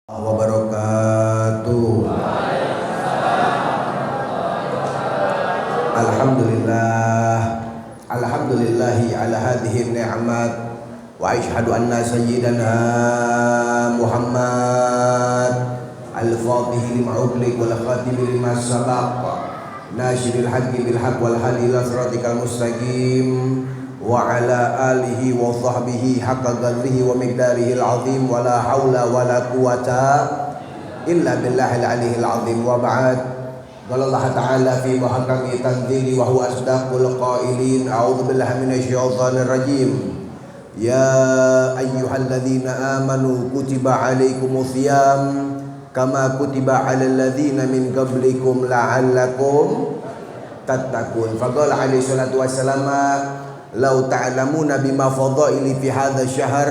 Wabarakatuh. Alhamdulillahi ala hadhihi ni'mat wa ashhadu anna sayyidana Muhammad al-fatih lima ughliq wal khatim lima sabaq nasyiril haqqi bil haqq wal hadi ila siratikal mustaqim wa ala alihi wa sahbihi haqqa qadrihi wa miqdarihi al-azim wa la hawla wa la quwata illa billahil aliyil azim. Wa ba'd. Qala Allah ta'ala fi muhkami tanzili wa huwa asdaqul qailin. A'udzu billahi minasyaitonir rajim. Ya ayyuhalladzina amanu kutiba alaikumus syiyam kama kutiba alal ladzina min qablikum la'allakum tattaqun. Faqala alaihi salatu wassalam, "Lau ta'lamuna bima fadaili fi hadha syahr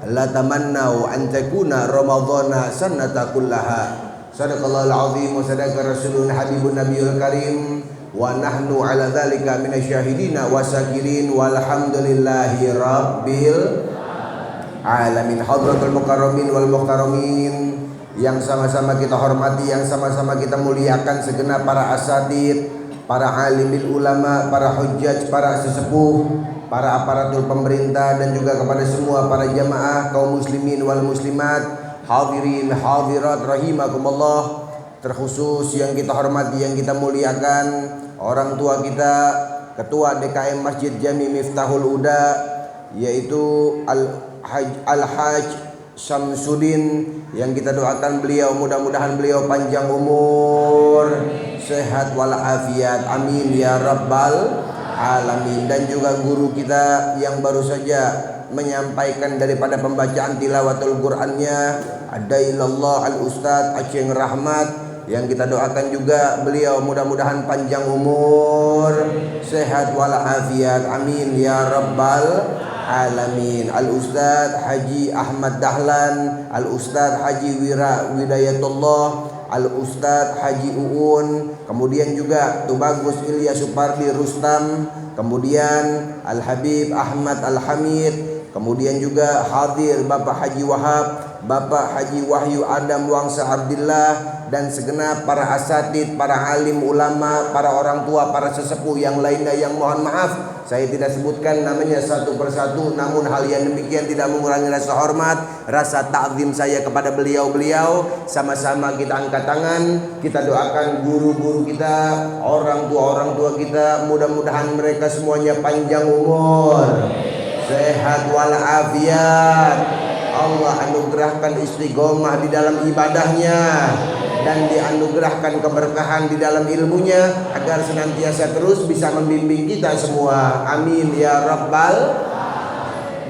la tamannau an takuna ramadhana sanata kullaha." Sadaqallahul azim wa sadaqa rasulun habibun nabiyul karim wa nahnu ala dzalika minasyahidina wasakirin walhamdulillahi rabbil alamin. Hadratul mukarramin wal muhtaramin yang sama-sama kita hormati, yang sama-sama kita muliakan, segenap para asatid, para alimil ulama, para hujjaj, para sesepuh, para aparatur pemerintah, dan juga kepada semua para jamaah kaum muslimin wal muslimat, hadirin hadirat rahimakumullah. Terkhusus yang kita hormati, yang kita muliakan, orang tua kita, Ketua DKM Masjid Jami Miftahul Huda, yaitu Al-Haj Syamsuddin, yang kita doakan beliau, mudah-mudahan beliau panjang umur, sehat walafiat, amin ya rabbal alamin. Dan juga guru kita yang baru saja menyampaikan daripada pembacaan tilawatul Qur'annya, Adailallah al-Ustadz Aceh Rahmat, yang kita doakan juga beliau mudah-mudahan panjang umur, sehat walafiat, amin ya rabbal alamin. Al-Ustadz Haji Ahmad Dahlan, Al-Ustadz Haji Widayatullah, Al-Ustadz Haji Uun, kemudian juga Tubagus Ilyas Supardi Rustam, kemudian Al-Habib Ahmad Al-Hamid, kemudian juga hadir Bapak Haji Wahab, Bapak Haji Wahyu Adam Wangsa Abdillah, dan segenap para asatid, para alim ulama, para orang tua, para sesepuh yang lainnya yang mohon maaf saya tidak sebutkan namanya satu persatu, namun hal yang demikian tidak mengurangi rasa hormat, rasa ta'zim saya kepada beliau-beliau. Sama-sama kita angkat tangan, kita doakan guru-guru kita, orang tua kita, mudah-mudahan mereka semuanya panjang umur, sehat walafiat, Allah anugerahkan istiqomah di dalam ibadahnya, dan dianugerahkan keberkahan di dalam ilmunya, agar senantiasa terus bisa membimbing kita semua, amin ya rabbal.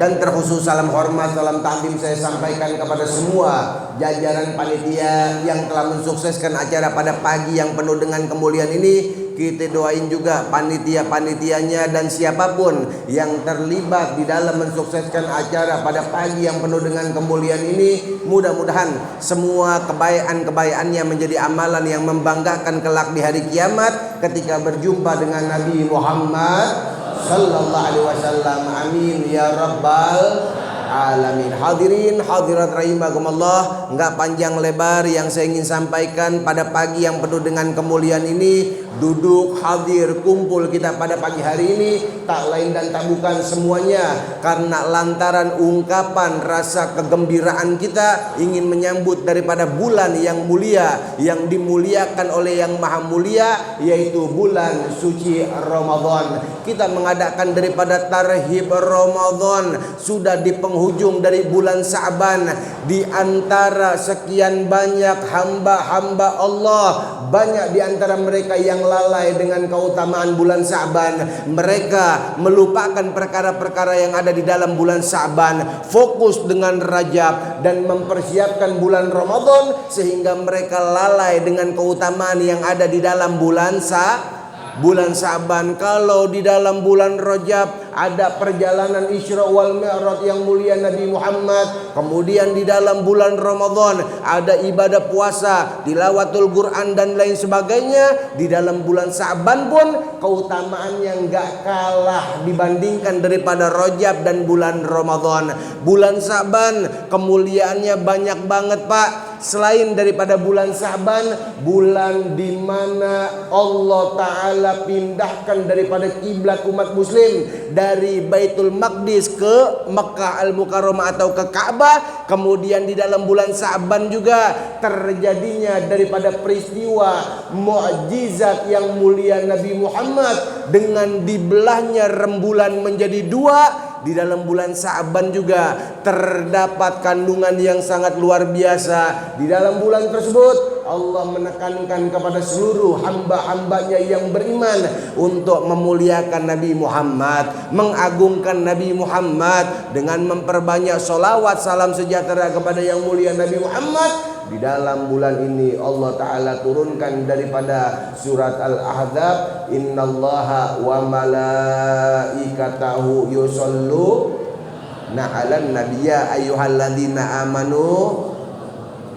Dan terkhusus salam hormat, salam takdim saya sampaikan kepada semua jajaran panitia yang telah mensukseskan acara pada pagi yang penuh dengan kemuliaan ini. Kita doain juga panitia-panitianya dan siapapun yang terlibat di dalam mensukseskan acara pada pagi yang penuh dengan kemuliaan ini. Mudah-mudahan semua kebaikan-kebaikannya menjadi amalan yang membanggakan kelak di hari kiamat ketika berjumpa dengan Nabi Muhammad sallallahu alaihi wasallam, amin ya rabbal alamin. Hadirin hadirat rahimakumullah, enggak panjang lebar yang saya ingin sampaikan pada pagi yang penuh dengan kemuliaan ini. Duduk hadir kumpul kita pada pagi hari ini tak lain dan tak bukan semuanya karena lantaran ungkapan rasa kegembiraan kita ingin menyambut daripada bulan yang mulia, yang dimuliakan oleh yang maha mulia, yaitu bulan suci Ramadan. Kita mengadakan daripada tarhib Ramadan, sudah di penghujung dari bulan Sa'ban. Di antara sekian banyak hamba-hamba Allah, banyak di antara mereka yang lalai dengan keutamaan bulan Sa'ban. Mereka melupakan perkara-perkara yang ada di dalam bulan Sa'ban, fokus dengan Rajab dan mempersiapkan bulan Ramadan, sehingga mereka lalai dengan keutamaan yang ada di dalam bulan Sa'ban. Kalau di dalam bulan Rajab ada perjalanan Isra wal Mi'raj yang mulia Nabi Muhammad. Kemudian di dalam bulan Ramadan ada ibadah puasa, tilawatul Quran dan lain sebagainya. Di dalam bulan Sa'ban pun keutamaannya enggak kalah dibandingkan daripada Rajab dan bulan Ramadan. Bulan Sa'ban kemuliaannya banyak banget, Pak. selain daripada bulan Sa'ban, bulan di mana Allah Ta'ala pindahkan daripada kiblat umat muslim dari Baitul Maqdis ke Mekah Al-Mukarramah atau ke Ka'bah. Kemudian di dalam bulan Sa'ban juga terjadinya daripada peristiwa mukjizat yang mulia Nabi Muhammad dengan dibelahnya rembulan menjadi dua. Di dalam bulan Sa'ban juga terdapat kandungan yang sangat luar biasa. Di dalam bulan tersebut Allah menekankan kepada seluruh hamba-hambanya yang beriman untuk memuliakan Nabi Muhammad, mengagungkan Nabi Muhammad dengan memperbanyak sholawat salam sejahtera kepada yang mulia Nabi Muhammad. Di dalam bulan ini Allah Ta'ala turunkan daripada surat Al-Ahzab, innallaha wa malaikatahu yusholluna 'alan nabiyya ayyuhalladzina amanu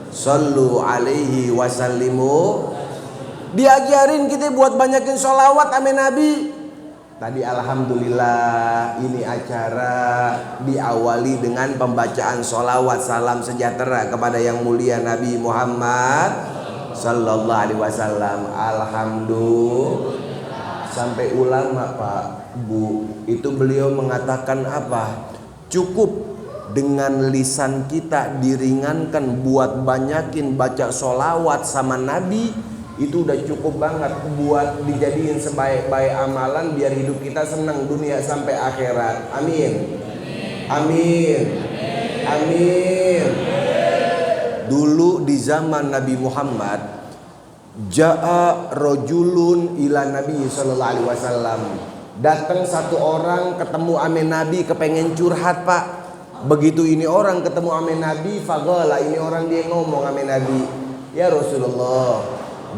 shollu alaihi wasallimu. Diajarin kita buat banyakin sholawat ame Nabi. Tadi alhamdulillah ini acara diawali dengan pembacaan sholawat salam sejahtera kepada yang mulia Nabi Muhammad sallallahu alaihi wasallam. Alhamdulillah. Sampai ulama Pak Bu itu beliau mengatakan apa? Cukup dengan lisan kita diringankan buat banyakin baca sholawat sama Nabi, itu udah cukup banget buat dijadiin sebaik-baik amalan biar hidup kita senang dunia sampai akhirat. Amin. Amin. Amin. Dulu di zaman Nabi Muhammad, ja'a rojulun ila Nabi sallallahu alaihi wasallam. Datang satu orang ketemu ame Nabi kepengen curhat Pak. Begitu ini orang ketemu ame Nabi, fagala ini orang dia ngomong ame Nabi, ya Rasulullah,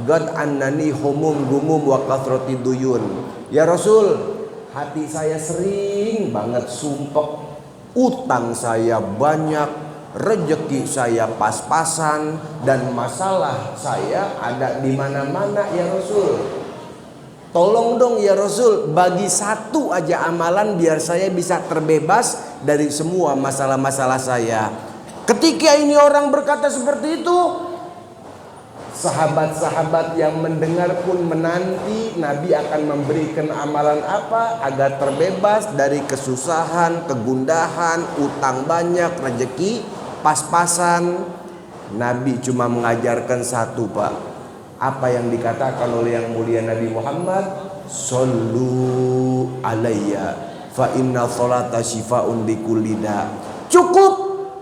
God annani humum gumum wa kathrati duyun. Ya Rasul, hati saya sering banget sumpek, utang saya banyak, rejeki saya pas-pasan, dan masalah saya ada di mana-mana ya Rasul. Tolong dong ya Rasul, bagi satu aja amalan biar saya bisa terbebas dari semua masalah-masalah saya. Ketika ini orang berkata seperti itu, sahabat-sahabat yang mendengar pun menanti Nabi akan memberikan amalan apa agar terbebas dari kesusahan, kegundahan, utang banyak, rezeki pas-pasan. Nabi cuma mengajarkan satu Pak. Apa yang dikatakan oleh yang mulia Nabi Muhammad, Sallu alayya fa inna sholata shifaun likulli da. Cukup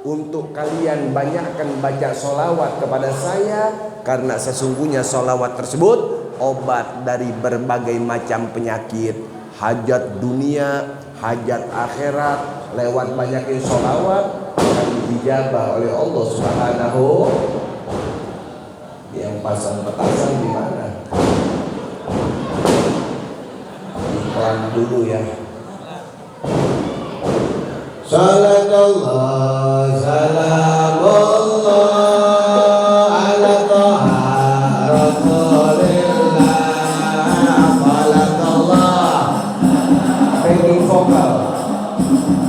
untuk kalian banyakkan baca sholawat kepada saya, karena sesungguhnya sholawat tersebut obat dari berbagai macam penyakit, hajat dunia, hajat akhirat. Lewat banyakin sholawat akan dijabah oleh Allah Subhanahu. Yang pasang petasan di mana? Iklan dulu ya. Salatullah salamullah ala toha rasulillah. Salatullah backing vokal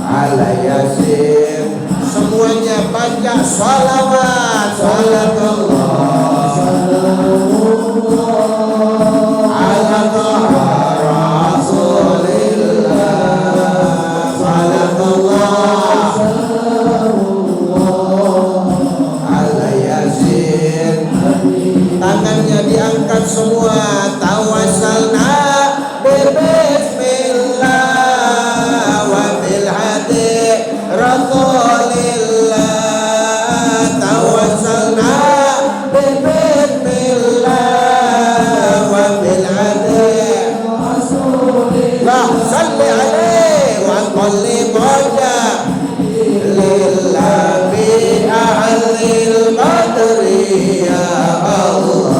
ala yasin. Semuanya baca salawat. Salatullah ala toha rasulillah. Salatullah ala yasin. Tangannya diangkat semua. Tawassalna bismillah wa bil hadi rasulillah. Tawassalna bismillah wa bil hadi rasulillah. Salli alaihi wa sallim wajah lillah bi ahlil qadri ya Allah.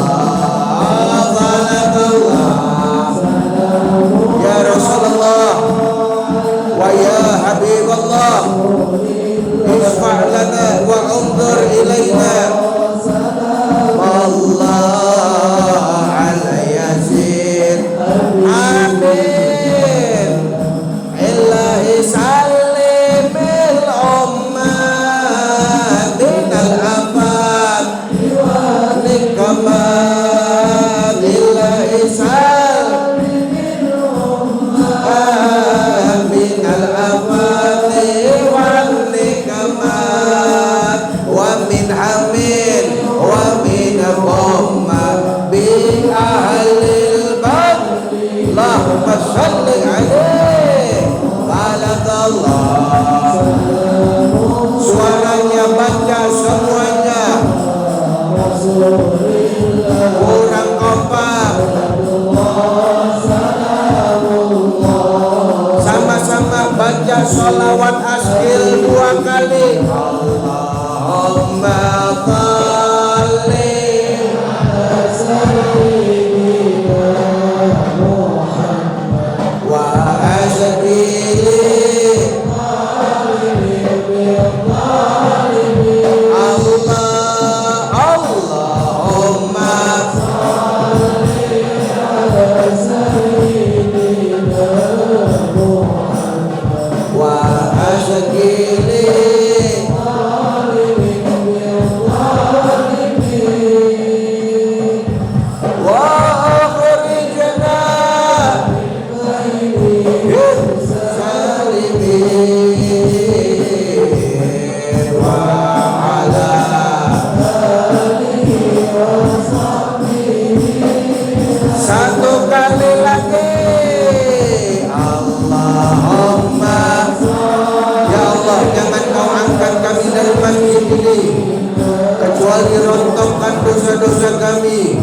rontokkan dosa-dosa kami,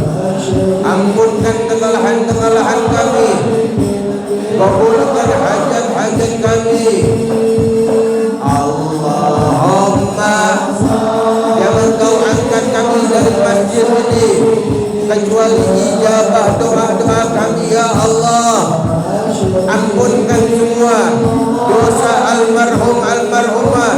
ampunkan kesalahan-kesalahan kami, kabulkan hajat-hajat kami. Allahumma, jangan kau angkat kami dari masjid ini kecuali ijabah doa-doa kami ya Allah. Ampunkan semua dosa almarhum almarhumah.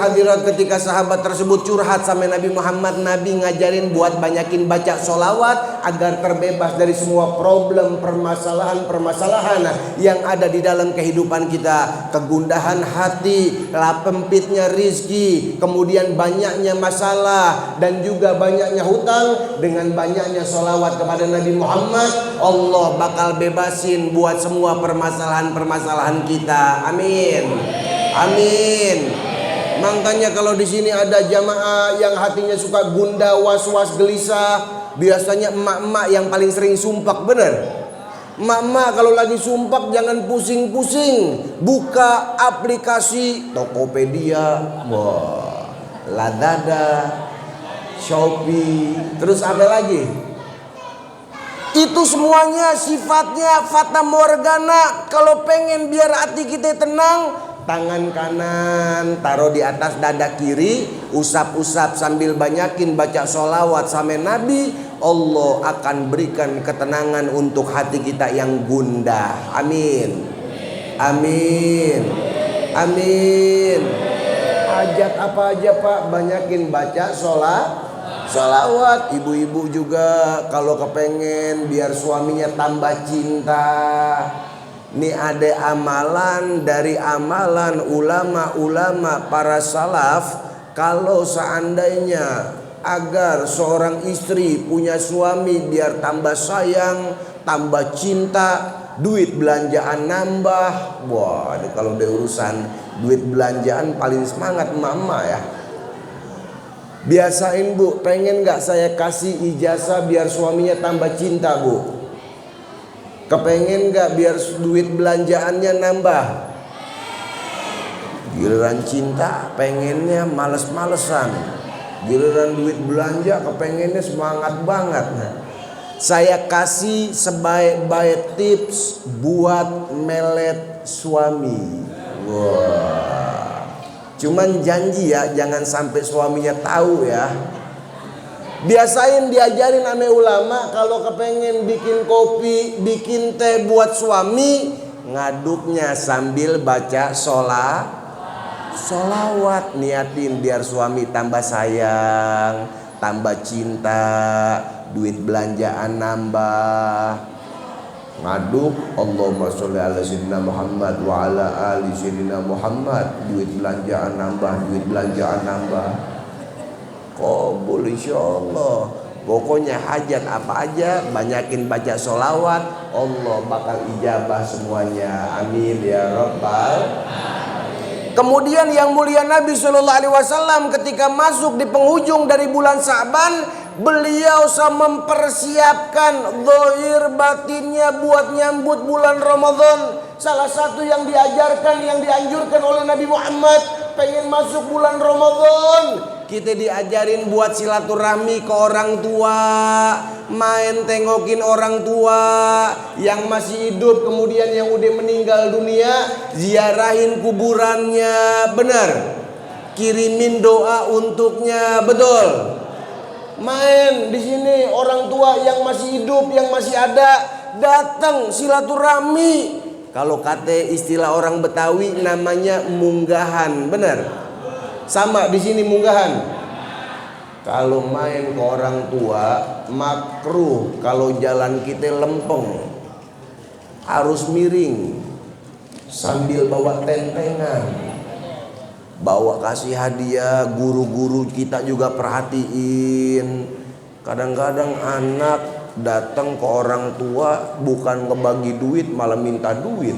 Hadirat ketika sahabat tersebut curhat sama Nabi Muhammad, Nabi ngajarin buat banyakin baca sholawat agar terbebas dari semua problem, permasalahan yang ada di dalam kehidupan kita. Kegundahan hati, pempitnya rizki, kemudian banyaknya masalah dan juga banyaknya hutang. Dengan banyaknya sholawat kepada Nabi Muhammad, Allah bakal bebasin buat semua permasalahan kita. Amin. Amin. Makanya kalau di sini ada jamaah yang hatinya suka gundah, was-was, gelisah, biasanya emak-emak yang paling sering sumpak, bener? Emak-emak kalau lagi sumpak jangan pusing-pusing, buka aplikasi Tokopedia, Lazada, Shopee, terus apa lagi? Itu semuanya sifatnya fata morgana. Kalau pengen biar hati kita tenang, tangan kanan taruh di atas dada kiri, usap-usap sambil banyakin baca sholawat sama Nabi, Allah akan berikan ketenangan untuk hati kita yang gundah. Amin. Amin. Amin. Hajat apa aja Pak, banyakin baca sholawat. Ibu-ibu juga kalau kepengen biar suaminya tambah cinta, ini ada amalan dari amalan ulama-ulama para salaf. Kalau seandainya agar seorang istri punya suami biar tambah sayang, tambah cinta, duit belanjaan nambah. Wah, kalau ada urusan duit belanjaan paling semangat emak-emak ya. Biasain Bu, pengen gak saya kasih ijazah biar suaminya tambah cinta Bu? Kepengen gak biar duit belanjaannya nambah? Giliran cinta pengennya males-malesan, giliran duit belanja kepengennya semangat banget. Saya kasih sebaik-baik tips buat melet suami. Wah, cuman janji ya jangan sampai suaminya tahu ya. Biasain diajarin sama ulama kalau kepengen bikin kopi, bikin teh buat suami, ngaduknya sambil baca sholawat. Niatin biar suami tambah sayang, tambah cinta, duit belanjaan nambah. Ngaduk Allahumma sholli ala sayyidina Muhammad wa ala ali sayyidina Muhammad, duit belanjaan nambah, duit belanjaan nambah. Kabul insyaallah. Pokoknya hajat apa aja banyakin baca sholawat, Allah bakal ijabah semuanya. Amin ya rabbal. Kemudian yang mulia Nabi SAW ketika masuk di penghujung dari bulan Sa'ban, beliau mempersiapkan zahir batinnya buat nyambut bulan Ramadan. Salah satu yang diajarkan, yang dianjurkan oleh Nabi Muhammad, pengen masuk bulan Ramadan, kita diajarin buat silaturahmi ke orang tua, main tengokin orang tua yang masih hidup, kemudian yang udah meninggal dunia, ziarahin kuburannya, benar. Kirimin doa untuknya, betul. Main di sini orang tua yang masih hidup, yang masih ada, datang silaturahmi. Kalau kata istilah orang Betawi namanya munggahan, benar. Sama di sini munggahan. Kalau main ke orang tua makruh kalau jalan kita lempeng, harus miring sambil bawa tentengan, bawa kasih hadiah. Guru-guru kita juga perhatiin, Kadang-kadang anak datang ke orang tua bukan ngebagi duit, malah minta duit.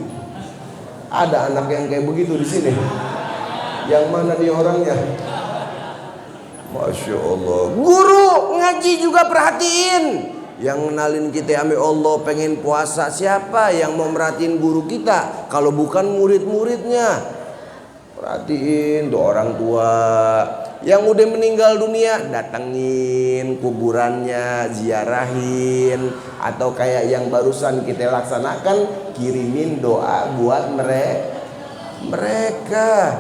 Ada anak yang kayak begitu di sini. Yang mana dia orangnya? Masya Allah. Guru ngaji juga perhatiin. Yang ngenalin kita ame Allah, pengen puasa, siapa yang mau merhatiin guru kita kalau bukan murid-muridnya? Perhatiin tuh orang tua yang udah meninggal dunia, datengin kuburannya, ziarahin. Atau kayak yang barusan kita laksanakan, kirimin doa buat mereka.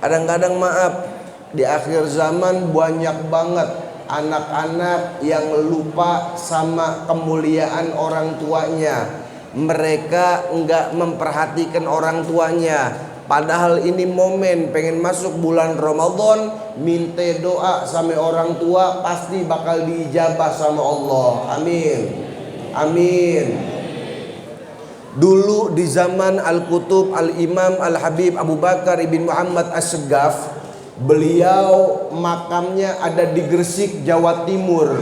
Kadang-kadang maaf, di akhir zaman banyak banget anak-anak yang lupa sama kemuliaan orang tuanya. Mereka enggak memperhatikan orang tuanya. Padahal ini momen pengen masuk bulan Ramadan, minta doa sama orang tua pasti bakal diijabah sama Allah. Amin. Amin. Dulu di zaman Al-Qutub Al-Imam Al-Habib Abu Bakar ibn Muhammad As-Segaf, beliau makamnya ada di Gresik, Jawa Timur,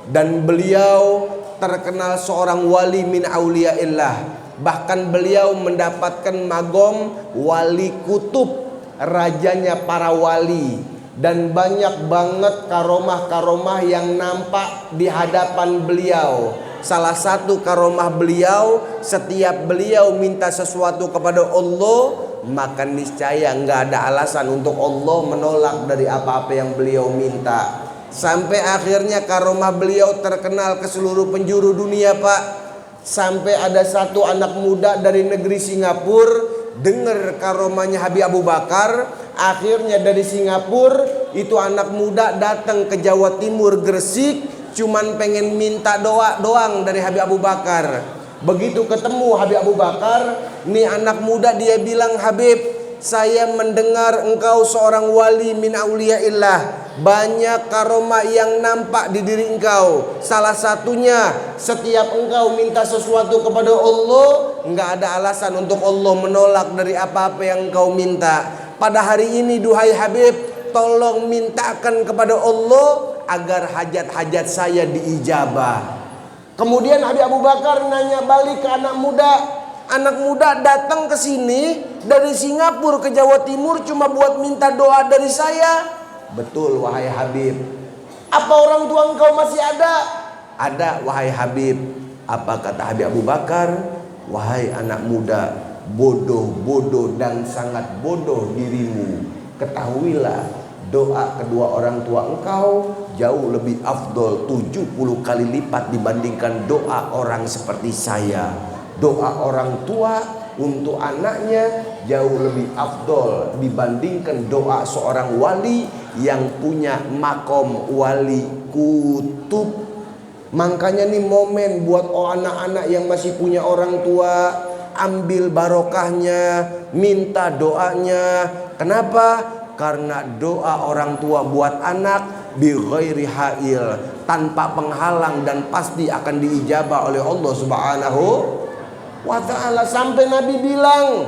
dan beliau terkenal seorang wali min auliyaillah. Bahkan beliau mendapatkan magom wali kutub, rajanya para wali, dan banyak banget karomah-karomah yang nampak di hadapan beliau. Salah satu karomah beliau, setiap beliau minta sesuatu kepada Allah, maka niscaya nggak ada alasan untuk Allah menolak dari apa-apa yang beliau minta. Sampai akhirnya karomah beliau terkenal ke seluruh penjuru dunia, Pak. Sampai ada satu anak muda dari negeri Singapura dengar karomahnya Habib Abu Bakar. Akhirnya dari Singapura itu anak muda datang ke Jawa Timur, Gresik, cuman pengen minta doa doang dari Habib Abu Bakar. Begitu ketemu Habib Abu Bakar, nih anak muda dia bilang, Habib, saya mendengar engkau seorang wali min auliyaillah. Banyak karomah yang nampak di diri engkau. Salah satunya, setiap engkau minta sesuatu kepada Allah, enggak ada alasan untuk Allah menolak dari apa-apa yang engkau minta. Pada hari ini duhai Habib, tolong mintakan kepada Allah agar hajat-hajat saya diijabah. Kemudian Habib Abu Bakar nanya balik ke anak muda. Anak muda datang ke sini dari Singapura ke Jawa Timur cuma buat minta doa dari saya. Betul wahai Habib. Apa orang tua engkau masih ada? Ada wahai Habib. Apa kata Habib Abu Bakar? Wahai anak muda, bodoh-bodoh dan sangat bodoh dirimu. Ketahuilah, doa kedua orang tua engkau jauh lebih afdol 70 kali lipat dibandingkan doa orang seperti saya. Doa orang tua untuk anaknya jauh lebih afdol dibandingkan doa seorang wali yang punya makom wali kutub. Makanya nih momen buat anak-anak yang masih punya orang tua, ambil barokahnya, minta doanya. Kenapa? Karena doa orang tua buat anak bi ghairi hail, tanpa penghalang, dan pasti akan diijabah oleh Allah Subhanahu wa ta'ala. Sampai Nabi bilang,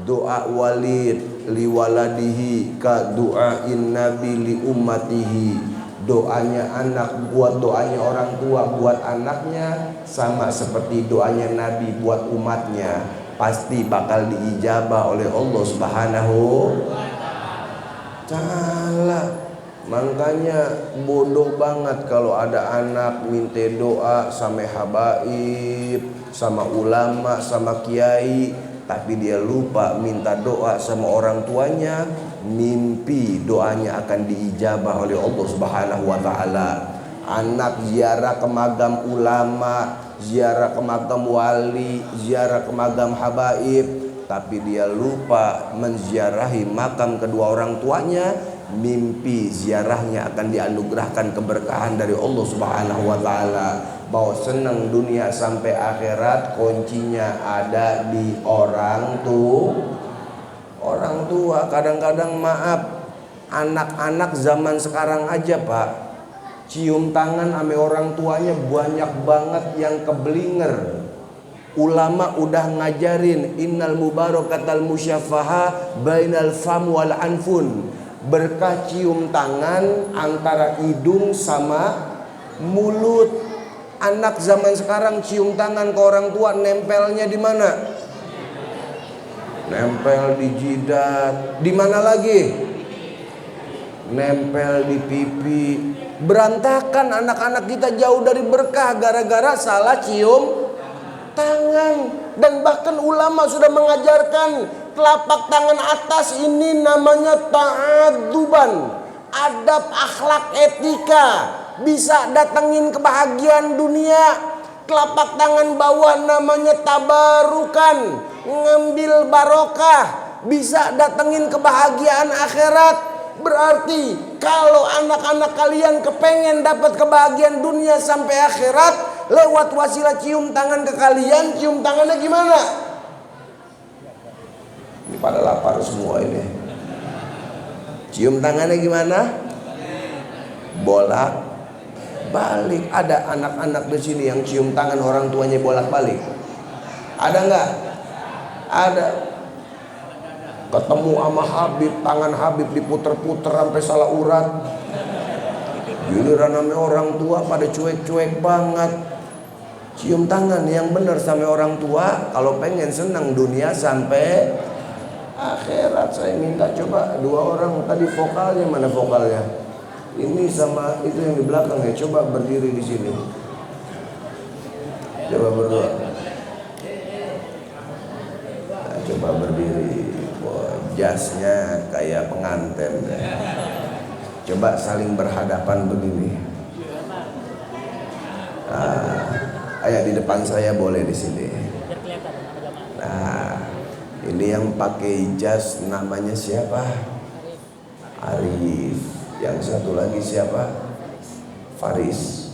doa walid li waladihi ka du'ain nabi li ummatihi. Doanya anak buat doanya orang tua buat anaknya sama seperti doanya Nabi buat umatnya. Pasti bakal diijabah oleh Allah Subhanahu ta'ala. Makanya bodoh banget kalau ada anak minta doa sama habaib, sama ulama, sama kiai, tapi dia lupa minta doa sama orang tuanya. Mimpi doanya akan diijabah oleh Allah Subhanahu wa ta'ala. Anak ziarah ke makam ulama, ziarah ke makam wali, ziarah ke makam habaib, tapi dia lupa menziarahi makam kedua orang tuanya. Mimpi ziarahnya akan dianugerahkan keberkahan dari Allah Subhanahu wa ta'ala. Bahwa senang dunia sampai akhirat kuncinya ada di orang tua. Orang tua kadang-kadang maaf, anak-anak zaman sekarang aja Pak, cium tangan ame orang tuanya banyak banget yang keblinger. Ulama udah ngajarin innal mubarakatal musyafaha bainal fam wal anfun. Berkah cium tangan antara hidung sama mulut. Anak zaman sekarang cium tangan ke orang tua, nempelnya di mana? Nempel di jidat. Di mana lagi? Nempel di pipi. Berantakan anak-anak kita, jauh dari berkah gara-gara salah cium tangan. Dan bahkan ulama sudah mengajarkan telapak tangan atas ini namanya ta'adzuban, adab, akhlak, etika, bisa datengin kebahagiaan dunia. Telapak tangan bawah namanya tabarukan, ngambil barokah, bisa datengin kebahagiaan akhirat. Berarti kalau anak-anak kalian kepengen dapat kebahagiaan dunia sampai akhirat, lewat wasilah cium tangan ke kalian, cium tangannya gimana? Ini pada lapar semua ini. Cium tangannya gimana? Bolak balik. Ada anak-anak di sini yang cium tangan orang tuanya bolak balik? Ada nggak? Ada. Ketemu sama Habib, tangan Habib diputer-puter sampai salah urat. Giliran namanya orang tua pada cuek-cuek banget. Cium tangan yang benar sama orang tua kalau pengen senang dunia sampai akhirat. Saya minta coba dua orang tadi vokalnya, mana vokalnya? Ini sama itu yang di belakang ya, coba berdiri di sini. Coba berdua. Nah, coba berdiri. Wah, jasnya kayak pengantin. Coba saling berhadapan begini. Ayo di depan saya boleh di sini. Nah, ini yang pakai jas namanya siapa? Arif. Yang satu lagi siapa? Faris.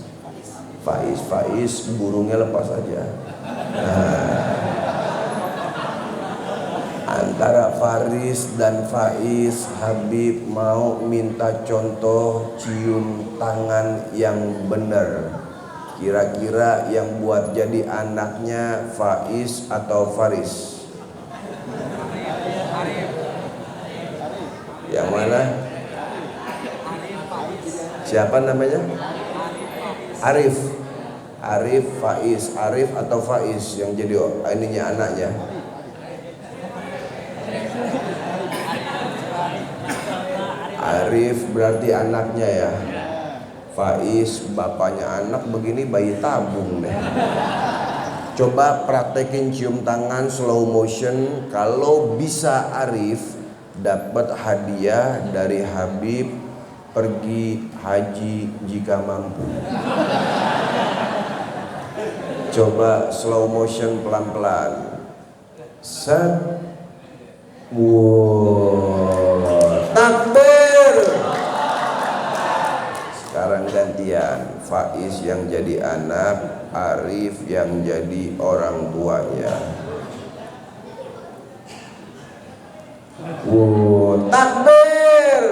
Faiz, burungnya lepas aja. Nah, antara Faris dan Faiz, Habib mau minta contoh cium tangan yang benar. Kira-kira yang buat jadi anaknya Faiz atau Faris? Yang mana? Siapa namanya? Arif. Arif, Faiz. Arif atau Faiz yang jadi ininya anaknya? Arif berarti anaknya ya. Faiz bapaknya. Anak begini bayi tabung deh. Coba praktekin cium tangan slow motion. Kalau bisa Arif dapat hadiah dari Habib pergi haji jika mampu. Coba slow motion pelan-pelan. Set. Wow. Takbir. Sekarang gantian. Faiz yang jadi anak, Arif yang jadi orang tuanya. Wow. Takbir.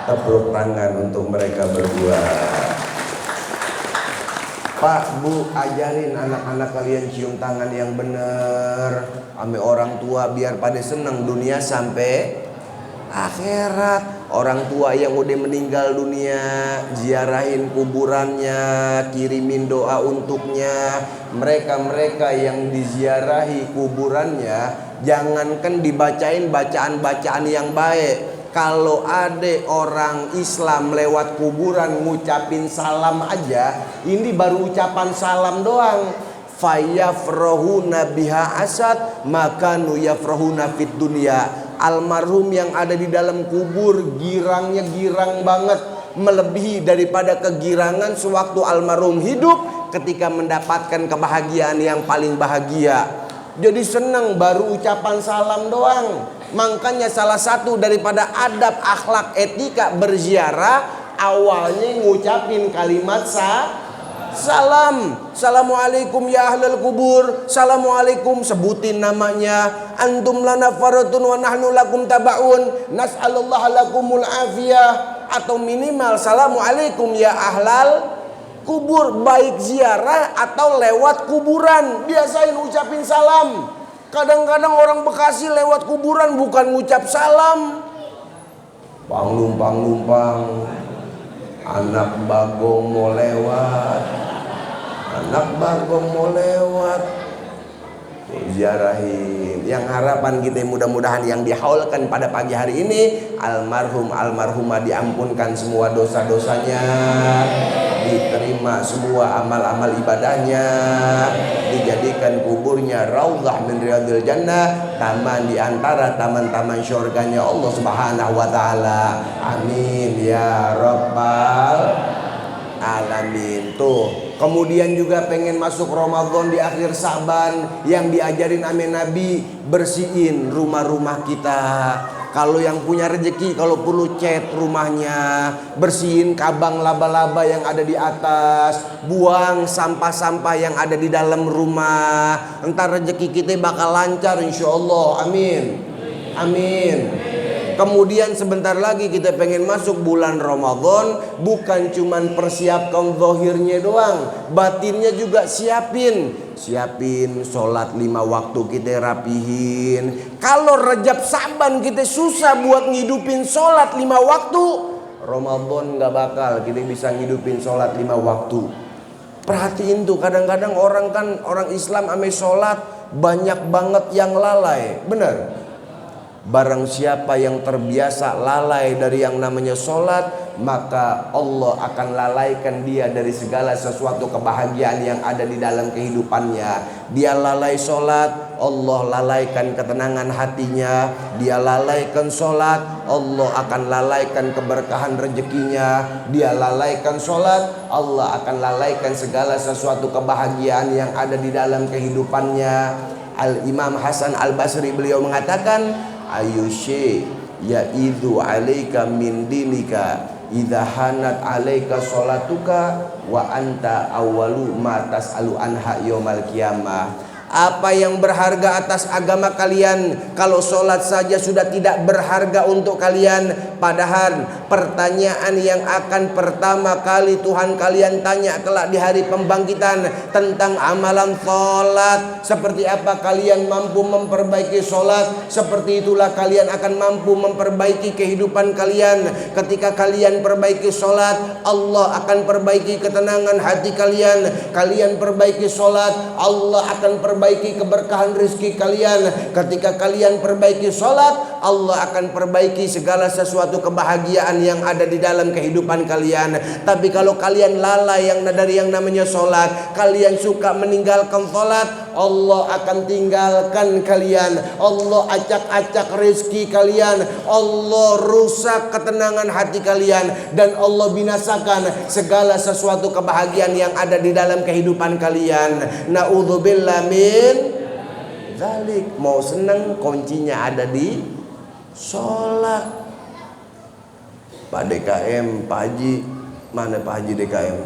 Tepuk tangan untuk mereka berdua. Pak, Bu, ajarin anak-anak kalian cium tangan yang benar sama orang tua biar pada seneng dunia sampai akhirat. Orang tua yang udah meninggal dunia, ziarahin kuburannya, kirimin doa untuknya. Mereka-mereka yang diziarahi kuburannya, jangankan dibacain bacaan-bacaan yang baik. Kalau ada orang Islam lewat kuburan ngucapin salam aja, ini baru ucapan salam doang. Fayafrahuna biha asad makanu yafrahuna fid dunya. Almarhum yang ada di dalam kubur girangnya girang banget, melebihi daripada kegirangan sewaktu almarhum hidup ketika mendapatkan kebahagiaan yang paling bahagia. Jadi senang baru ucapan salam doang. Makanya salah satu daripada adab, akhlak, etika berziarah awalnya ngucapin kalimat salam. Assalamualaikum ya ahlal kubur. Assalamualaikum, sebutin namanya. Antum lana faratun wa nahnu lakum tabaun. Nas'alullah lakumul afiyah. Atau minimal assalamualaikum ya ahlal kubur. Baik ziarah atau lewat kuburan, biasain ucapin salam. Kadang-kadang orang Bekasi lewat kuburan bukan ngucap salam, pang lumpang. Anak bagong mau lewat, anak bagong mau lewat, ziarahin. Yang harapan kita mudah-mudahan yang dihaulkan pada pagi hari ini, almarhum almarhumah diampunkan semua dosa-dosanya, diterima semua amal-amal ibadahnya, dijadikan kuburnya raudhah min riyadil jannah, taman di antara taman-taman syurganya Allah Subhanahu wa taala. Amin ya rabbal alamin. Tuh, kemudian juga pengen masuk Ramadan di akhir Sa'ban, yang diajarin ame Nabi, bersihin rumah-rumah kita. Kalau yang punya rezeki, kalau perlu cat rumahnya, bersihin kabang laba-laba yang ada di atas, buang sampah-sampah yang ada di dalam rumah. Entar rezeki kita bakal lancar insya Allah. Amin. Amin. Kemudian sebentar lagi kita pengen masuk bulan Ramadan, bukan cuman persiapkan zahirnya doang, batinnya juga siapin. Siapin sholat 5 waktu kita rapihin. Kalau Rajab Sa'ban kita susah buat ngidupin sholat 5 waktu, Ramadan gak bakal kita bisa ngidupin sholat 5 waktu. Perhatiin tuh, kadang-kadang orang Islam ame sholat banyak banget yang lalai. Bener? Barang siapa yang terbiasa lalai dari yang namanya sholat, maka Allah akan lalaikan dia dari segala sesuatu kebahagiaan yang ada di dalam kehidupannya. Dia lalai sholat, Allah lalaikan ketenangan hatinya. Dia lalaikan sholat, Allah akan lalaikan keberkahan rezekinya. Dia lalaikan sholat, Allah akan lalaikan segala sesuatu kebahagiaan yang ada di dalam kehidupannya. Al-Imam Hasan Al-Basri beliau mengatakan, ayusy yaidu alaika min dinika idza hanat alaika sholatuka wa anta awwalu ma tas'alu anha yaumal qiyamah. Apa yang berharga atas agama kalian, kalau sholat saja sudah tidak berharga untuk kalian, padahal pertanyaan yang akan pertama kali Tuhan kalian tanya kelak di hari pembangkitan tentang amalan sholat. Seperti apa kalian mampu memperbaiki sholat, seperti itulah kalian akan mampu memperbaiki kehidupan kalian. Ketika kalian perbaiki sholat, Allah akan perbaiki ketenangan hati kalian. Kalian perbaiki sholat, Allah akan perbaiki keberkahan rezeki kalian. Ketika kalian perbaiki sholat, Allah akan perbaiki segala sesuatu kebahagiaan yang ada di dalam kehidupan kalian. Tapi kalau kalian lalai dari yang namanya sholat, kalian suka meninggalkan sholat, Allah akan tinggalkan kalian. Allah acak-acak rezeki kalian, Allah rusak ketenangan hati kalian, dan Allah binasakan segala sesuatu kebahagiaan yang ada di dalam kehidupan kalian. Na'udzubillah min zalik. Mau senang, kuncinya ada di sholat. Pak DKM, Pak Haji, mana Pak Haji DKM?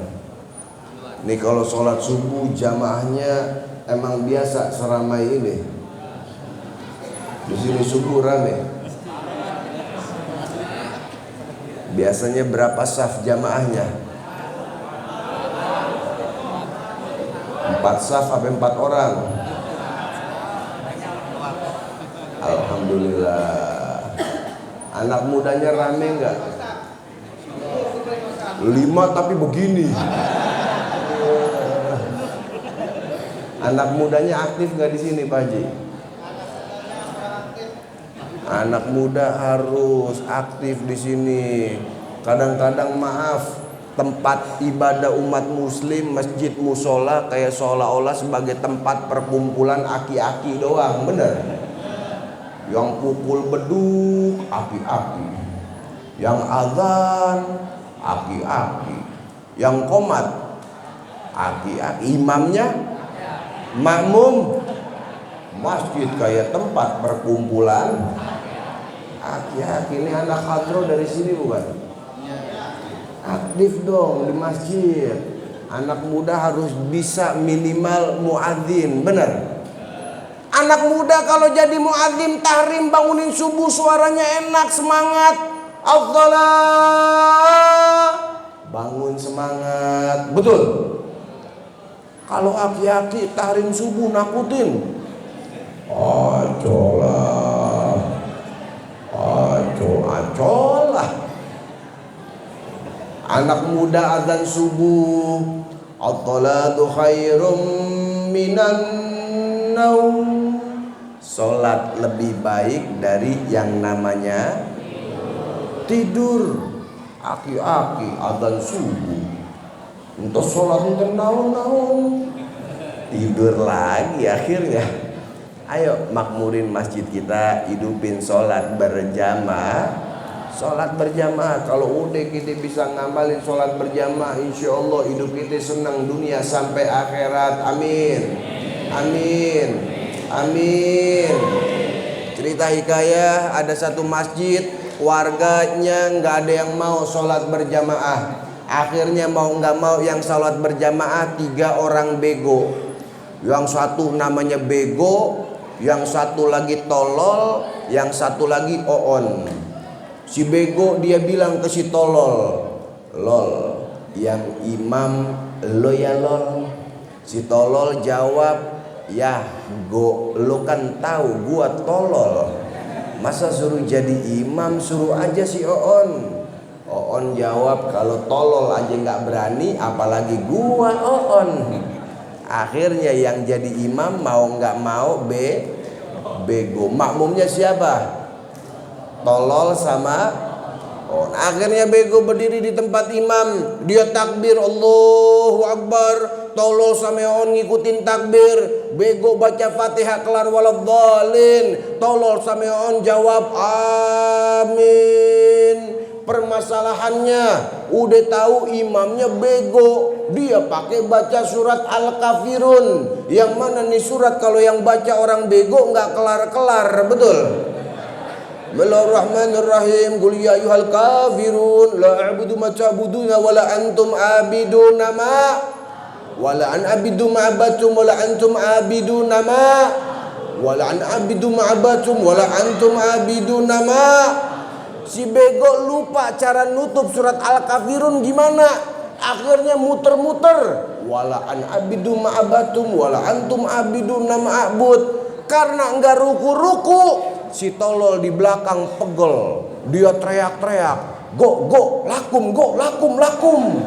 Nih kalau sholat subuh jamaahnya emang biasa seramai ini. Di sini subuh rame. Biasanya berapa saf jamaahnya? 4 saf apa 4 orang? Alhamdulillah. Anak mudanya rame enggak? 5 tapi begini. Anak mudanya aktif nggak di sini, Pak Haji? Anak muda harus aktif di sini. Kadang-kadang maaf, tempat ibadah umat muslim, masjid musola kayak seolah-olah sebagai tempat perkumpulan aki-aki doang, bener? Yang pukul beduk, aki-aki. Yang azan, aki-aki. Yang qomat, aki-aki. Imamnya makmum. Masjid kayak tempat perkumpulan aki-aki. Ini anak hadro dari sini bukan? Aktif dong di masjid. Anak muda harus bisa minimal muadzin, bener? Anak muda kalau jadi muadzin tahrim, bangunin subuh, suaranya enak, semangat. Afdalah, bangun semangat, betul? Kalau aki-aki tahrim subuh nakutin, acolah, acolah. Anak muda azan subuh, at-talatu khairum minan naum. Salat lebih baik dari yang namanya tidur. Aki-aki azan subuh, untuk sholat untuk naon-naon, tidur lagi akhirnya. Ayo makmurin masjid kita, hidupin sholat berjamaah. Sholat berjamaah, kalau udah kita bisa ngamalin sholat berjamaah, insya Allah hidup kita senang dunia sampai akhirat. Amin, amin, amin. Cerita hikayah, ada satu masjid, warganya nggak ada yang mau sholat berjamaah. Akhirnya mau nggak mau yang sholat berjamaah 3 orang bego. Yang satu namanya bego, yang satu lagi tolol, yang satu lagi oon. Si bego dia bilang ke si tolol, lol, yang imam lo ya lol. Si tolol jawab, ya go, lo kan tahu gua tolol, masa suruh jadi imam, suruh aja si oon. Oon jawab, kalau tolol aja nggak berani, apalagi gua oon. Akhirnya yang jadi imam mau nggak mau bego. Makmumnya siapa? Tolol sama oon. Akhirnya bego berdiri di tempat imam, dia takbir Allahu Akbar. Tolol sama oon ngikutin takbir. Bego baca Fatihah kelar waladhdallin. Tolol sama oon jawab amin. Permasalahannya udah tahu imamnya bego, dia pakai baca surat Al-Kafirun. Yang mana nih surat kalau yang baca orang bego nggak kelar-kelar, betul? Bismillahirrahmanirrahim. Qul ya ayyuhal kafirun la a'budu ma ta'buduna wala antum abiduna ma wala an abidu ma abatum wala antum abiduna ma wala an abidu ma abatum wala antum abiduna ma. Si bego lupa cara nutup surat Al-Kafirun gimana. Akhirnya muter-muter, wala an abidu ma abatum wala antum abiduna ma abud. Karena enggak ruku-ruku, si tolol di belakang pegel. Dia teriak-teriak, go, lakum, lakum.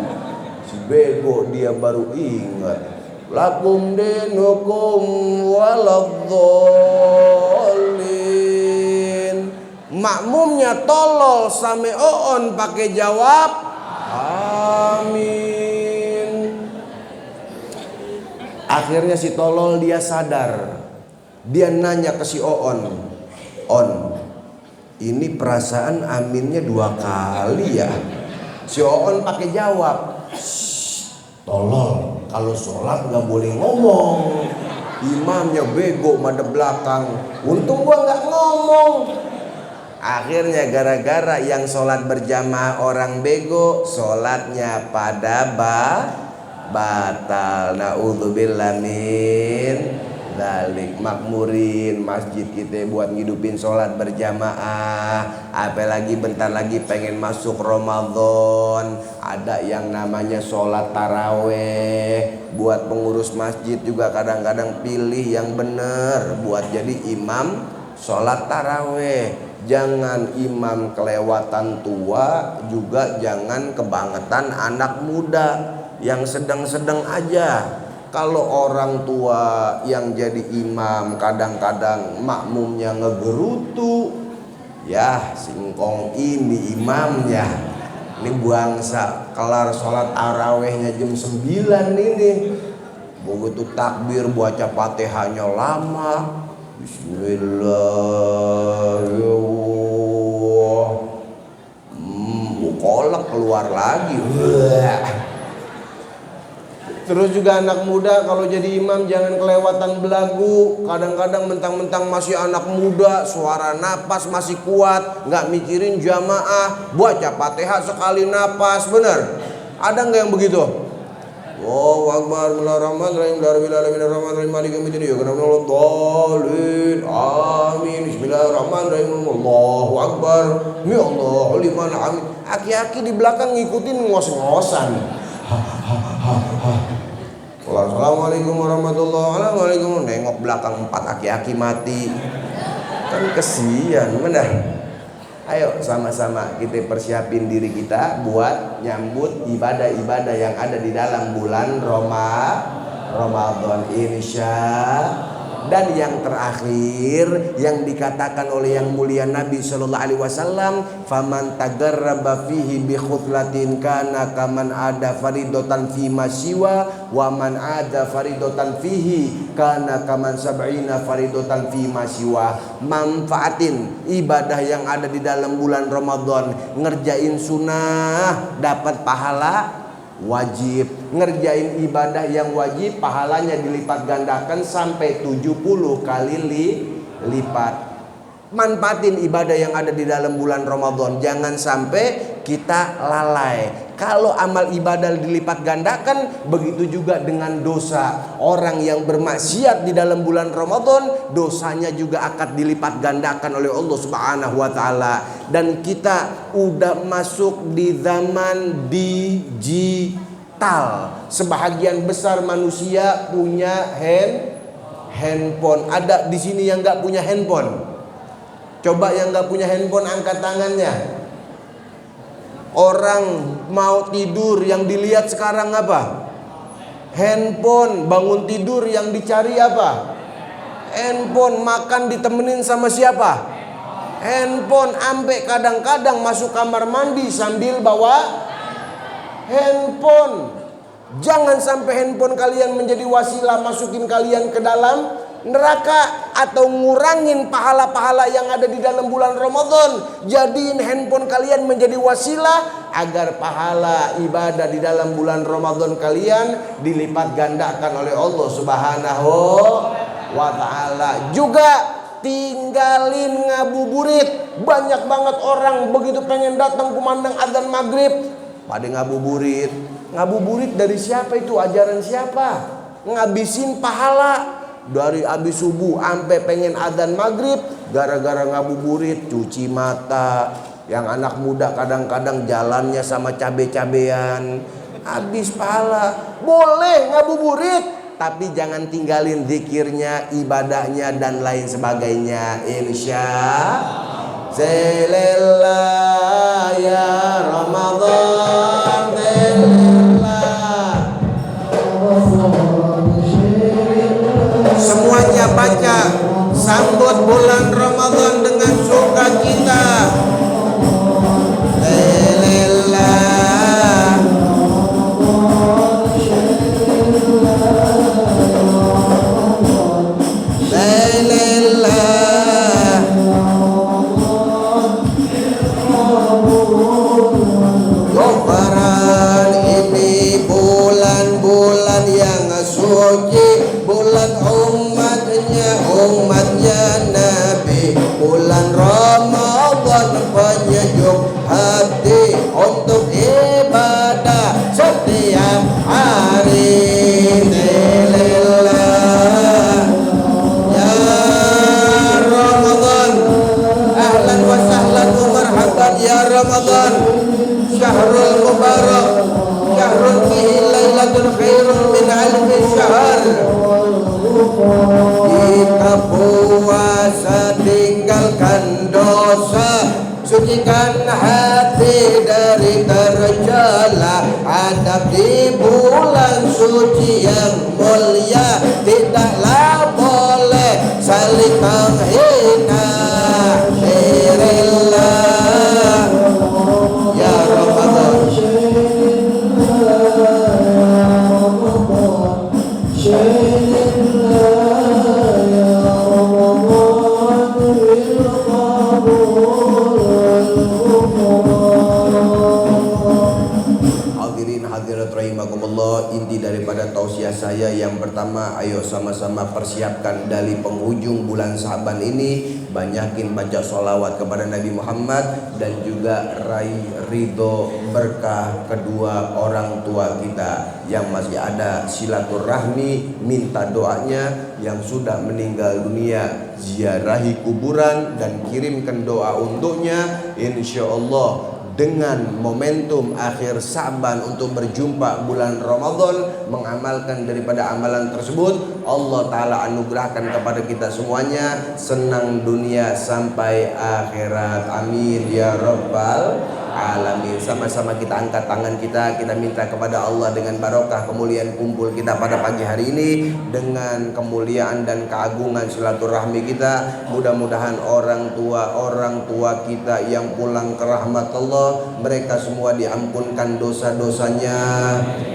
Si bego dia baru ingat, lakum dinukum waladhdallin. Makmumnya tolol sama oon pakai jawab amin. Akhirnya si tolol dia sadar. Dia nanya ke si oon, on, ini perasaan aminnya 2 kali ya. Si oon pakai jawab, tolol, kalau sholat nggak boleh ngomong. Imamnya bego madep belakang, untung gua nggak ngomong. Akhirnya gara-gara yang sholat berjamaah orang bego, sholatnya pada batal. Naudzubillah min dzalik. Makmurin masjid kita buat ngidupin sholat berjamaah. Apalagi bentar lagi pengen masuk Ramadan, ada yang namanya sholat taraweh. Buat pengurus masjid juga kadang-kadang pilih yang bener buat jadi imam sholat taraweh. Jangan imam kelewatan tua, juga jangan kebangetan anak muda. Yang sedang-sedang aja. Kalau orang tua yang jadi imam kadang-kadang makmumnya ngegerutu, ya singkong ini imamnya. Ini bangsa kelar sholat tarawehnya jam 9 ini. Begitu takbir baca Fatihahnya lama. Bismillah. Kolak keluar lagi. Terus juga anak muda kalau jadi imam jangan kelewatan belagu. Kadang-kadang mentang-mentang masih anak muda, suara napas masih kuat, nggak mikirin jamaah, baca Fatihah sekali napas, bener? Ada nggak yang begitu? Allahu Akbar, Bismillahirrahmanirrahim, Bismillahirrahmanirrahim, Maliki yaumiddin, iyyaka na'budu wa iyyaka nasta'in, amin, Bismillahirrahmanirrahim, Allahu Akbar, ya Allahu liman hamid. Aki-aki di belakang ngikutin ngos-ngosan. Assalamualaikum warahmatullahi wabarakatuh. Nengok belakang 4 aki-aki mati. Kan kesian, benar. Ayo sama-sama kita persiapin diri kita buat nyambut ibadah-ibadah yang ada di dalam bulan Ramadan insya. Dan yang terakhir yang dikatakan oleh yang mulia Nabi Shallallahu Alaihi Wasallam, faman tagarraba fihi bi khutlatin kana kaman ada faridotan fi masiwa wa man ada faridotan fihi kana kaman sab'ina faridotan fi masiwa. Manfaatin ibadah yang ada di dalam bulan Ramadan, ngerjain sunnah dapat pahala wajib, ngerjain ibadah yang wajib pahalanya dilipat gandakan sampai 70 kali lipat. Manfaatin ibadah yang ada di dalam bulan Ramadan, jangan sampai kita lalai. Kalau amal ibadah dilipat gandakan, begitu juga dengan dosa. Orang yang bermaksiat di dalam bulan Ramadan, dosanya juga akan dilipat gandakan oleh Allah Subhanahu wa taala. Dan kita udah masuk di zaman digital. Sebahagian besar manusia punya handphone. Ada di sini yang nggak punya handphone? Coba yang nggak punya handphone angkat tangannya. Orang mau tidur yang dilihat sekarang apa? Handphone. Bangun tidur yang dicari apa? Handphone. Makan ditemenin sama siapa? Handphone. Ampe kadang-kadang masuk kamar mandi sambil bawa handphone. Jangan sampai handphone kalian menjadi wasilah masukin kalian ke dalam neraka atau ngurangin pahala-pahala yang ada di dalam bulan Ramadan. Jadiin handphone kalian menjadi wasilah agar pahala ibadah di dalam bulan Ramadan kalian dilipat gandakan oleh Allah Subhanahu wa taala. Juga tinggalin ngabuburit. Banyak banget orang begitu pengen datang kumandang adzan maghrib pada ngabuburit. Ngabuburit dari siapa itu? Ajaran siapa? Ngabisin pahala. Dari abis subuh sampai pengen adzan maghrib, gara-gara ngabuburit, cuci mata. Yang anak muda kadang-kadang jalannya sama cabe-cabean, habis pahala. Boleh ngabuburit, tapi jangan tinggalin zikirnya, ibadahnya dan lain sebagainya. Insya Allah ya Ramadan. Semuanya baca sambut bulan Ramadan dengan sukacita. Lebaran ini bulan-bulan yang suci, bulan umatnya Nabi, bulan Ramadan penyejuk hati untuk ibadah setiap hari. Lillah ya Ramadan, ahlan wa sahlan wa marhaban ya Ramadan, syahrul mubarak, syahrul fihi lailatul khairun min alfi syahr. Kita puasa tinggalkan dosa, sucikan hati dari tercela. Adab di bulan suci yang mulia, tidaklah boleh saling menghina. Irillah ya Ramadan. Inti daripada tausiah saya yang pertama, ayo sama-sama persiapkan dari penghujung bulan Syaban ini, banyakin baca sholawat kepada Nabi Muhammad dan juga raih ridho berkah kedua orang tua kita. Yang masih ada silaturahmi, minta doanya. Yang sudah meninggal dunia, ziarahi kuburan dan kirimkan doa untuknya. Insya Allah dengan momentum akhir Sa'ban untuk berjumpa bulan Ramadan, mengamalkan daripada amalan tersebut, Allah Ta'ala anugerahkan kepada kita semuanya senang dunia sampai akhirat. Amin ya Rabbal Alamin. Sama-sama kita angkat tangan kita minta kepada Allah dengan barokah kemuliaan kumpul kita pada pagi hari ini, dengan kemuliaan dan keagungan silaturahmi kita. Mudah-mudahan orang tua kita yang pulang ke rahmat Allah, mereka semua diampunkan dosa-dosanya,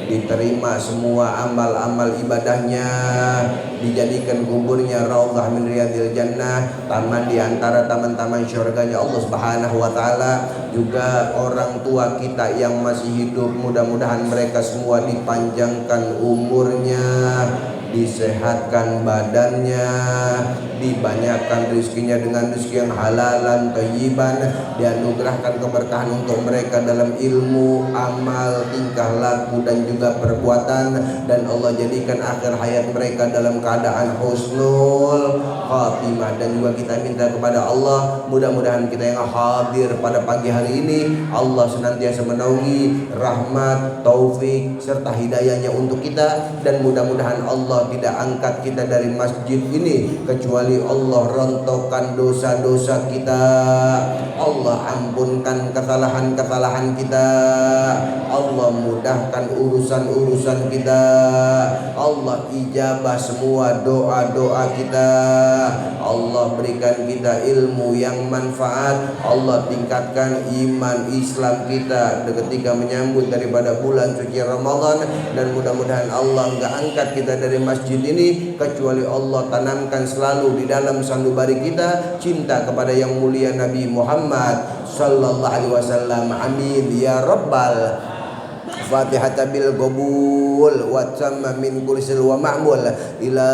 diterima semua amal-amal ibadahnya, dijadikan kuburnya raudhah min riyadil jannah, taman di antara taman-taman syurganya Allah Subhanahu wa taala. Juga orang tua kita yang masih hidup, mudah-mudahan mereka semua dipanjangkan umurnya, disehatkan badannya, dibanyakkan rezekinya dengan rezeki yang halalan thayyiban, dianugerahkan keberkahan untuk mereka dalam ilmu, amal, tingkah laku dan juga perbuatan, dan Allah jadikan akhir hayat mereka dalam keadaan husnul khatimah. Dan juga kita minta kepada Allah, mudah-mudahan kita yang hadir pada pagi hari ini, Allah senantiasa menaungi rahmat, taufik serta hidayahnya untuk kita, dan mudah-mudahan Allah tidak angkat kita dari masjid ini kecuali Allah rontokkan dosa-dosa kita, Allah ampunkan kesalahan-kesalahan kita, Allah mudahkan urusan-urusan kita, Allah ijabah semua doa-doa kita, Allah berikan kita ilmu yang manfaat, Allah tingkatkan iman Islam kita ketika menyambut daripada bulan suci Ramadan, dan mudah-mudahan Allah enggak angkat kita dari masjid ini kecuali Allah tanamkan selalu di dalam sanubari kita cinta kepada yang mulia Nabi Muhammad sallallahu alaihi wasallam. Amin ya rabbal Fatihata bil qabul wa tamma min kulli wa ma'mul ila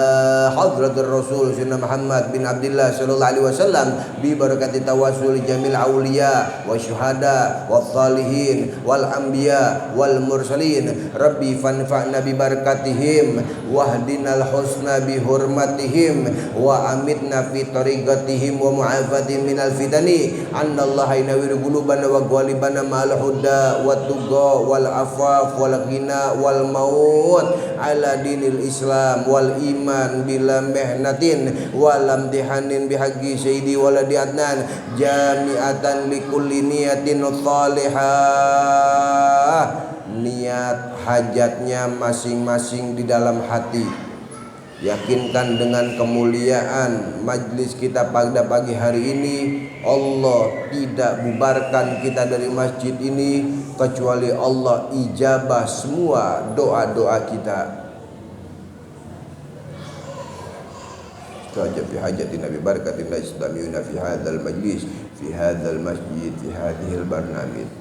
hadratir rasul sayyidina Muhammad bin Abdullah sallallahu alaihi wasallam bi barakati tawassul jamil auliya wa syuhada wa salihin wal anbiya wal mursalin. Rabbi fanfa'na bi barakatihim wahdinal husna bi hurmatihim wa amitna fi tariqatihim wa mu'afatihim minal fitani. Annallaha yunawwiru qulubana wa qalibana ma'al huda wa tuqa wal afaf wal ghina wal maut ala dinil Islam wal iman bila mehnatin walam dihanin bihaqqi sayyidi waladi adnan jami'atan likulli niyatin salihah. Niat hajatnya masing-masing di dalam hati. Yakinkan dengan kemuliaan majlis kita pada pagi hari ini, Allah tidak bubarkan kita dari masjid ini kecuali Allah ijabah semua doa-doa kita. Stajab fi hajati Nabi barakatin la istamiyuna fi hadzal majlis fi hadzal masjid fi hadhil barnamij.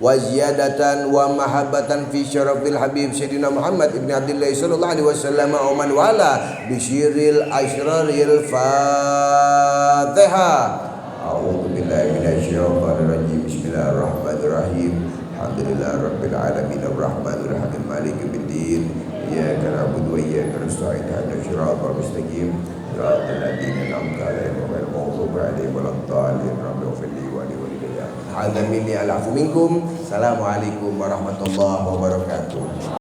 Wa ziyadatan wa mahabbatan fi syarafil habib sayyidina Muhammad ibn Abdullah sallallahu alaihi wasallam wa man wala bisyiril asraril Fatihah. A'udzu billahi minasyaitonir rajim. Bismillahirrahmanirrahim. Alhamdulillahi rabbil alamin arrahmanir rahim maliki yaumiddin. Iyyaka na'budu wa iyyaka nasta'in ihdinas siratal mustaqim siratal ladzina an'amta 'alaihim ghairil maghdubi 'alaihim waladdallin. Rabbi ighfirli wa li walidayya. Hadza minni al-'afwu minkum. Assalamualaikum warahmatullahi wabarakatuh.